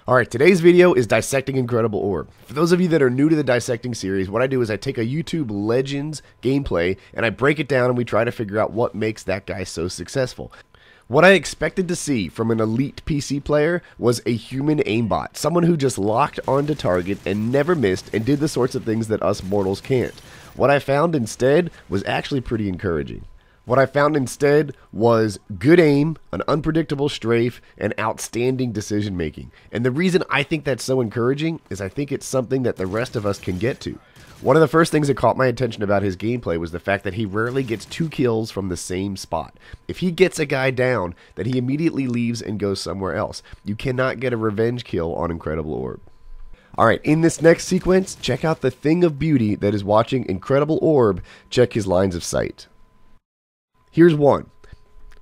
Alright, today's video is Dissecting Incredible Orb. For those of you that are new to the Dissecting series, what I do is I take a YouTube Legends gameplay and I break it down and we try to figure out what makes that guy so successful. What I expected to see from an elite PC player was a human aimbot, someone who just locked onto target and never missed and did the sorts of things that us mortals can't. What I found instead was actually pretty encouraging. What I found instead was good aim, an unpredictable strafe, and outstanding decision making. And the reason I think that's so encouraging is I think it's something that the rest of us can get to. One of the first things that caught my attention about his gameplay was the fact that he rarely gets 2 kills from the same spot. If he gets a guy down, then he immediately leaves and goes somewhere else. You cannot get a revenge kill on Incredible Orb. Alright, in this next sequence, check out the thing of beauty that is watching Incredible Orb check his lines of sight. Here's one.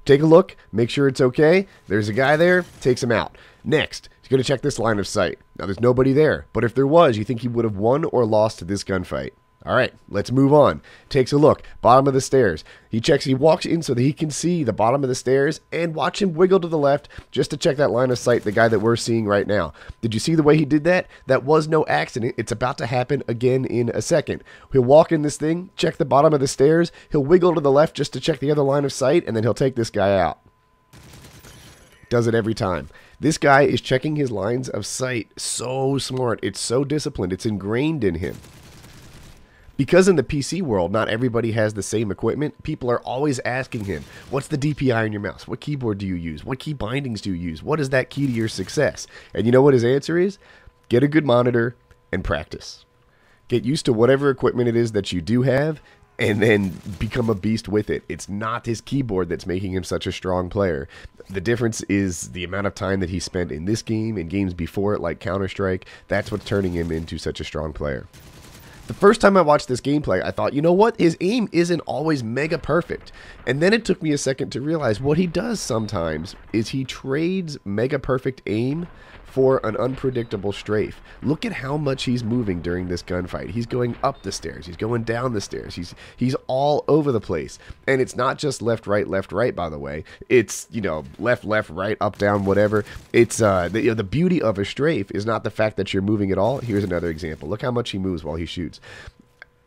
Take a look, make sure it's okay. There's a guy there, takes him out. Next, he's going to check this line of sight. Now, there's nobody there, but if there was, you think he would have won or lost this gunfight. Alright, let's move on. Takes a look, bottom of the stairs. He walks in so that he can see the bottom of the stairs and watch him wiggle to the left just to check that line of sight, the guy that we're seeing right now. Did you see the way he did that? That was no accident. It's about to happen again in a second. He'll walk in this thing, check the bottom of the stairs, he'll wiggle to the left just to check the other line of sight, and then he'll take this guy out. Does it every time. This guy is checking his lines of sight so smart. It's so disciplined. It's ingrained in him. Because in the PC world, not everybody has the same equipment, people are always asking him, what's the DPI on your mouse? What keyboard do you use? What key bindings do you use? What is that key to your success? And you know what his answer is? Get a good monitor and practice. Get used to whatever equipment it is that you do have, and then become a beast with it. It's not his keyboard that's making him such a strong player. The difference is the amount of time that he spent in this game and games before it like Counter-Strike. That's what's turning him into such a strong player. The first time I watched this gameplay, I thought, you know what? His aim isn't always mega perfect. And then it took me a second to realize what he does sometimes is he trades mega perfect aim for an unpredictable strafe. Look at how much he's moving during this gunfight. He's going up the stairs. He's going down the stairs. He's all over the place. And it's not just left, right, by the way. It's, you know, left, right, up, down, whatever. It's, the beauty of a strafe is not the fact that you're moving at all. Here's another example. Look how much he moves while he shoots.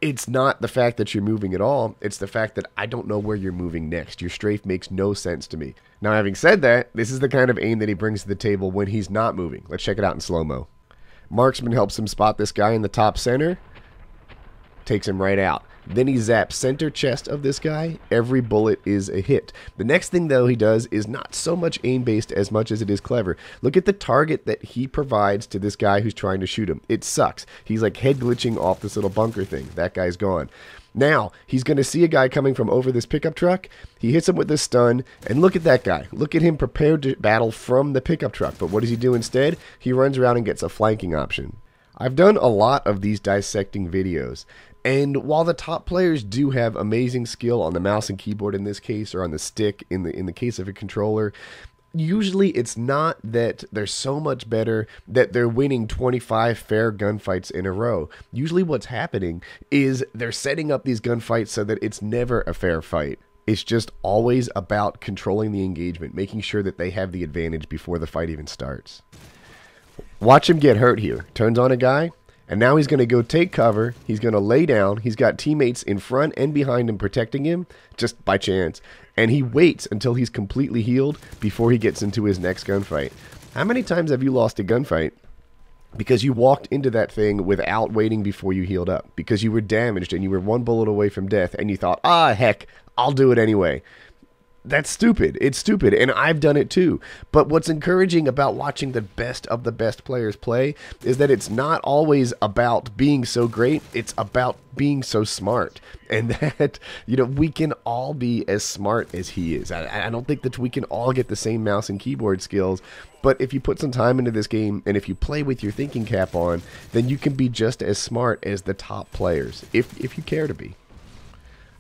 It's not the fact that you're moving at all. It's the fact that I don't know where you're moving next. Your strafe makes no sense to me. Now, having said that, this is the kind of aim that he brings to the table when he's not moving. Let's check it out in slow-mo. Marksman helps him spot this guy in the top center. Takes him right out. Then he zaps center chest of this guy. Every bullet is a hit. The next thing, though, he does is not so much aim-based as much as it is clever. Look at the target that he provides to this guy who's trying to shoot him. It sucks. He's like head glitching off this little bunker thing. That guy's gone. Now, he's going to see a guy coming from over this pickup truck. He hits him with this stun, and look at that guy. Look at him prepared to battle from the pickup truck. But what does he do instead? He runs around and gets a flanking option. I've done a lot of these dissecting videos, and while the top players do have amazing skill on the mouse and keyboard in this case, or on the stick in the case of a controller, usually it's not that they're so much better that they're winning 25 fair gunfights in a row. Usually what's happening is they're setting up these gunfights so that it's never a fair fight. It's just always about controlling the engagement, making sure that they have the advantage before the fight even starts. Watch him get hurt here. Turns on a guy, and now he's going to go take cover. He's going to lay down. He's got teammates in front and behind him protecting him, just by chance. And he waits until he's completely healed before he gets into his next gunfight. How many times have you lost a gunfight because you walked into that thing without waiting before you healed up? Because you were damaged and you were 1 bullet away from death, and you thought, ah, heck, I'll do it anyway. That's stupid. It's stupid, and I've done it too. But what's encouraging about watching the best of the best players play is that it's not always about being so great. It's about being so smart. And that, you know, we can all be as smart as he is. I don't think that we can all get the same mouse and keyboard skills, but if you put some time into this game and if you play with your thinking cap on, then you can be just as smart as the top players, if you care to be.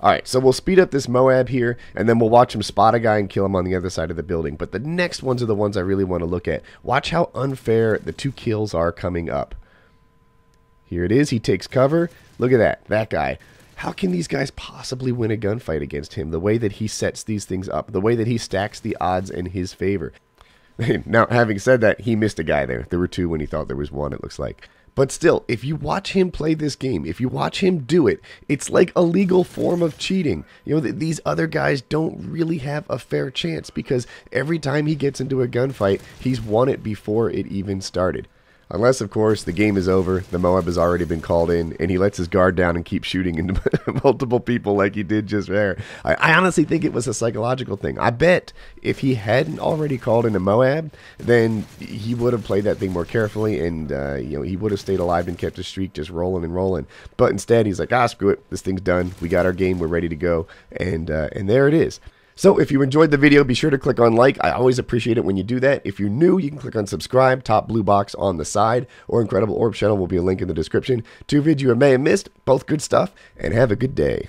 Alright, so we'll speed up this Moab here, and then we'll watch him spot a guy and kill him on the other side of the building. But the next ones are the ones I really want to look at. Watch how unfair the 2 kills are coming up. Here it is. He takes cover. Look at that. That guy. how can these guys possibly win a gunfight against him? The way that he sets these things up, the way that he stacks the odds in his favor. Now, having said that, he missed a guy there. There were two when he thought there was one, it looks like. But still, if you watch him play this game, if you watch him do it, it's like a legal form of cheating. You know, these other guys don't really have a fair chance because every time he gets into a gunfight, he's won it before it even started. Unless, of course, the game is over, the Moab has already been called in, and he lets his guard down and keeps shooting into multiple people like he did just there. I honestly think it was a psychological thing. I bet if he hadn't already called in a Moab, then he would have played that thing more carefully, and he would have stayed alive and kept his streak just rolling and rolling. But instead, he's like, screw it, this thing's done. We got our game, we're ready to go, and there it is. So if you enjoyed the video, be sure to click on like. I always appreciate it when you do that. If you're new, you can click on subscribe, top blue box on the side, or Incredible Orb channel will be a link in the description. 2 vids you may have missed, both good stuff, and have a good day.